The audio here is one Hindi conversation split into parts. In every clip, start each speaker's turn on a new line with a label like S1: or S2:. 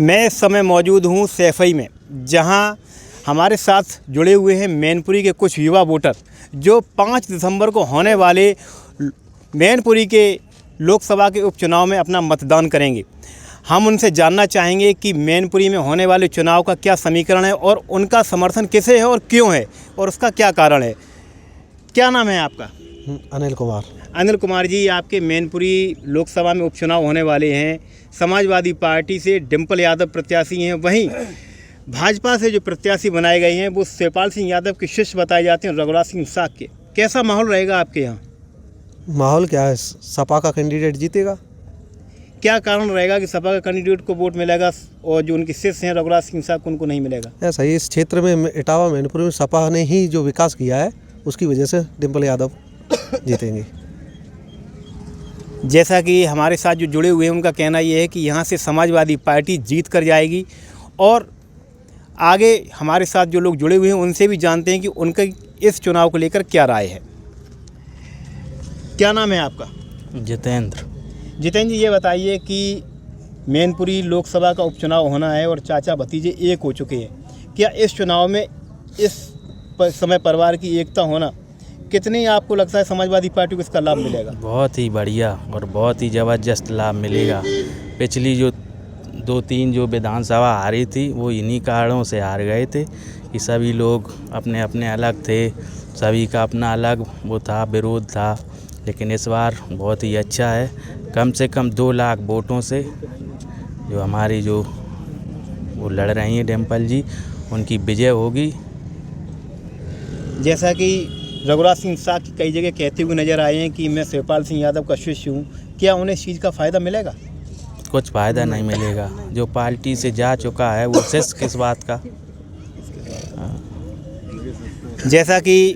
S1: मैं इस समय मौजूद हूँ सैफई में, जहाँ हमारे साथ जुड़े हुए हैं मैनपुरी के कुछ युवा वोटर जो 5 दिसंबर को होने वाले मैनपुरी के लोकसभा के उपचुनाव में अपना मतदान करेंगे। हम उनसे जानना चाहेंगे कि मैनपुरी में होने वाले चुनाव का क्या समीकरण है और उनका समर्थन किसे है और क्यों है और उसका क्या कारण है। क्या नाम है आपका?
S2: अनिल कुमार।
S1: अनिल कुमार जी, आपके मैनपुरी लोकसभा में उपचुनाव होने वाले हैं। समाजवादी पार्टी से डिम्पल यादव प्रत्याशी हैं, वहीं भाजपा से जो प्रत्याशी बनाए गए हैं वो शिवपाल सिंह यादव के शिष्य बताए जाते हैं, रघुराज सिंह साग के। कैसा माहौल रहेगा आपके यहाँ?
S2: माहौल क्या है, सपा का कैंडिडेट जीतेगा।
S1: क्या कारण रहेगा कि सपा का कैंडिडेट को वोट मिलेगा और जो उनके शिष्य हैं रघुराज सिंह साग उनको नहीं मिलेगा?
S2: ऐसा ही इस क्षेत्र में इटावा मैनपुरी में सपा ने ही जो विकास किया है उसकी वजह से डिम्पल यादव जीतेंगे।
S1: जैसा कि हमारे साथ जो जुड़े हुए हैं उनका कहना ये है कि यहाँ से समाजवादी पार्टी जीत कर जाएगी। और आगे हमारे साथ जो लोग जुड़े हुए हैं उनसे भी जानते हैं कि उनका इस चुनाव को लेकर क्या राय है। क्या नाम है आपका?
S3: जितेंद्र।
S1: जितेंद्र जी, ये बताइए कि मैनपुरी लोकसभा का उपचुनाव होना है और चाचा भतीजे एक हो चुके हैं। क्या इस चुनाव में इस समय परिवार की एकता होना कितनी आपको लगता है समाजवादी पार्टी को इसका लाभ मिलेगा?
S3: बहुत ही बढ़िया और बहुत ही ज़बरदस्त लाभ मिलेगा। पिछली जो 2-3 जो विधानसभा हारी थी वो इन्हीं कारणों से हार गए थे कि सभी लोग अपने अपने अलग थे, सभी का अपना अलग वो था, विरोध था। लेकिन इस बार बहुत ही अच्छा है, कम से कम 2 लाख वोटों से जो हमारी जो वो लड़ रही हैं डिम्पल जी, उनकी विजय होगी।
S1: जैसा कि रघुराज सिंह साग की कई जगह कहते हुए नजर आए हैं कि मैं शिवपाल सिंह यादव का शिष्य हूँ, क्या उन्हें इस चीज़ का फ़ायदा मिलेगा?
S3: कुछ फ़ायदा नहीं मिलेगा। जो पार्टी से जा चुका है वो शिष्य किस बात का।
S1: जैसा कि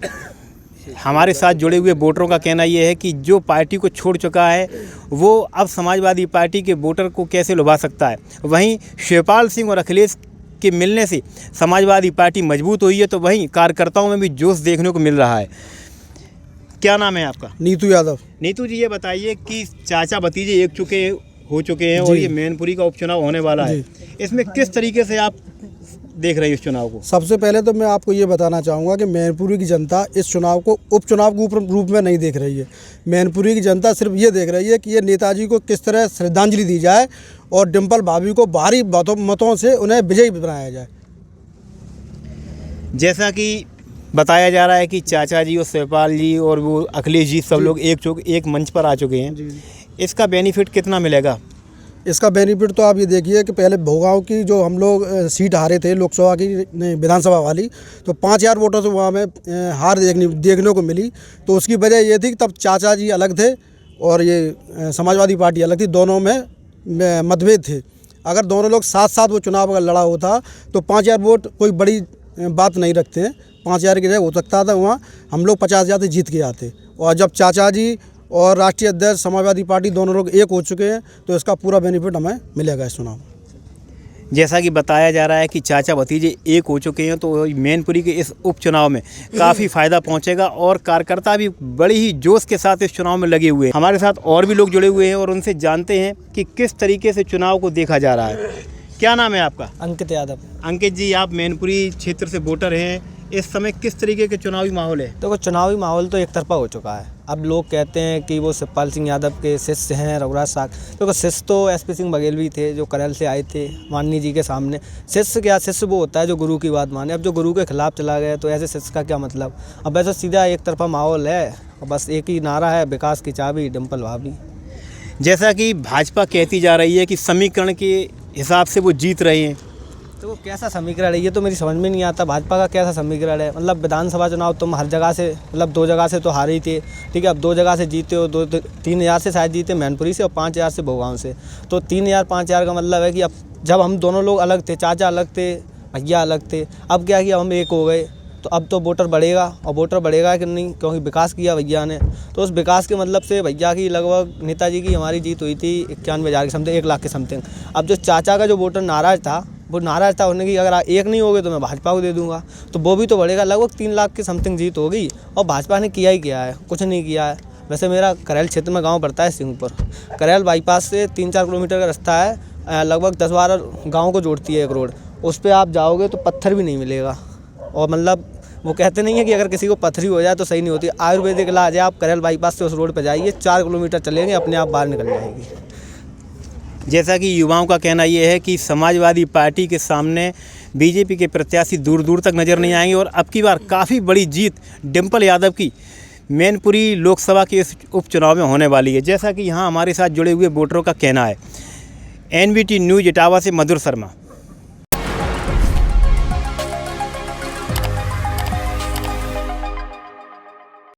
S1: हमारे साथ जुड़े हुए वोटरों का कहना ये है कि जो पार्टी को छोड़ चुका है वो अब समाजवादी पार्टी के वोटर को कैसे लुभा सकता है। वहीं शिवपाल सिंह और अखिलेश के मिलने से समाजवादी पार्टी मजबूत हुई है, तो वहीं कार्यकर्ताओं में भी जोश देखने को मिल रहा है। क्या नाम है आपका?
S2: नीतू यादव।
S1: नीतू जी, ये बताइए कि चाचा भतीजे हो चुके हैं और ये मैनपुरी का उपचुनाव होने वाला है, इसमें किस तरीके से आप देख रहे हैं इस चुनाव को?
S4: सबसे पहले तो मैं आपको ये बताना चाहूँगा कि मैनपुरी की जनता इस चुनाव को उपचुनाव के रूप में नहीं देख रही है। मैनपुरी की जनता सिर्फ ये देख रही है कि ये नेताजी को किस तरह श्रद्धांजलि दी जाए और डिम्पल भाभी को भारी मतों से उन्हें विजयी बनाया जाए।
S1: जैसा कि बताया जा रहा है कि चाचा जी और शिवपाल जी और वो अखिलेश जी सब लोग एक मंच पर आ चुके हैं, इसका बेनिफिट कितना मिलेगा?
S4: इसका बेनिफिट तो आप ये देखिए कि पहले भोगांव की जो हम लोग सीट हारे थे लोकसभा की विधानसभा वाली, तो 5000 वोटों से वहाँ में हार देखने को मिली। तो उसकी वजह ये थी कि तब चाचा जी अलग थे और ये समाजवादी पार्टी अलग थी, दोनों में मतभेद थे। अगर दोनों लोग साथ साथ वो चुनाव अगर लड़ा होता तो 5000 वोट कोई बड़ी बात नहीं रखते हैं। 5000 की जगह हो सकता था वहाँ हम लोग 50,000 से जीत के आते। और जब चाचा जी और राष्ट्रीय अध्यक्ष समाजवादी पार्टी दोनों लोग एक हो चुके हैं तो इसका पूरा बेनिफिट हमें मिलेगा इस चुनाव में।
S1: जैसा कि बताया जा रहा है कि चाचा भतीजे एक हो चुके हैं, तो मैनपुरी के इस उपचुनाव में काफ़ी फ़ायदा पहुंचेगा और कार्यकर्ता भी बड़ी ही जोश के साथ इस चुनाव में लगे हुए हैं। हमारे साथ और भी लोग जुड़े हुए हैं और उनसे जानते हैं कि किस तरीके से चुनाव को देखा जा रहा है। क्या नाम है आपका?
S5: अंकित यादव।
S1: अंकित जी, आप मैनपुरी क्षेत्र से वोटर हैं, इस समय किस तरीके के चुनावी माहौल है?
S5: तो चुनावी माहौल तो एक तरफा हो चुका है। अब लोग कहते हैं कि वो शिवपाल सिंह यादव के शिष्य हैं रघुराज साग, तो शिष्य तो एसपी सिंह बघेल भी थे जो करेल से आए थे माननीय जी के सामने। शिष्य क्या, शिष्य वो होता है जो गुरु की बात माने। अब जो गुरु के खिलाफ चला गया तो ऐसे शिष्य का क्या मतलब। अब ऐसा सीधा एक तरफा माहौल है और बस एक ही नारा है, विकास की चाबी डिम्पल भाभी।
S1: जैसा कि भाजपा कहती जा रही है कि समीकरण के हिसाब से वो जीत रहे हैं,
S5: तो वो कैसा समीकरण है ये तो मेरी समझ में नहीं आता। भाजपा का कैसा समीकरण है? मतलब विधानसभा चुनाव तुम हर जगह से, मतलब 2 जगह से तो हारे ही थे, ठीक है। अब 2 जगह से जीते हो, 3,000 से शायद जीते मैनपुरी से और 5,000 से भोगांव से। तो 3,000 5,000 का मतलब है कि अब जब हम दोनों लोग अलग थे, चाचा अलग थे, भैया अलग थे, अब क्या किया हम एक हो गए, तो अब तो वोटर बढ़ेगा। और वोटर बढ़ेगा कि नहीं, क्योंकि विकास किया भैया ने। तो उस विकास के मतलब से भैया की लगभग नेताजी की हमारी जीत हुई थी 91,000 के समथिंग, 1 लाख के समथिंग। अब जो चाचा का जो वोटर नाराज़ था वो नाराज़ था होने की, अगर एक नहीं होगे तो मैं भाजपा को दे दूंगा, तो वो भी तो बढ़ेगा। लगभग 3 लाख के समथिंग जीत होगी और भाजपा ने किया ही किया है, कुछ नहीं किया है। वैसे मेरा करेल क्षेत्र में गांव पड़ता है सिंहपुर। करेल बाईपास से 3-4 किलोमीटर का रास्ता है लगभग 10-12 गाँव को जोड़ती है एक रोड। उस पे आप जाओगे तो पत्थर भी नहीं मिलेगा। और मतलब वो कहते नहीं है कि अगर किसी को पथरी हो जाए तो सही नहीं होती। आयुर्वेदिक इलाज है, आप करेल बाईपास से उस रोड पर जाइए, 4 किलोमीटर चलेंगे अपने आप बाहर निकल जाएगी।
S1: जैसा कि युवाओं का कहना ये है कि समाजवादी पार्टी के सामने बीजेपी के प्रत्याशी दूर दूर तक नज़र नहीं आएंगे और अब की बार काफ़ी बड़ी जीत डिम्पल यादव की मैनपुरी लोकसभा के इस उपचुनाव में होने वाली है, जैसा कि यहाँ हमारे साथ जुड़े हुए वोटरों का कहना है। NBT न्यूज़ इटावा से मधुर शर्मा।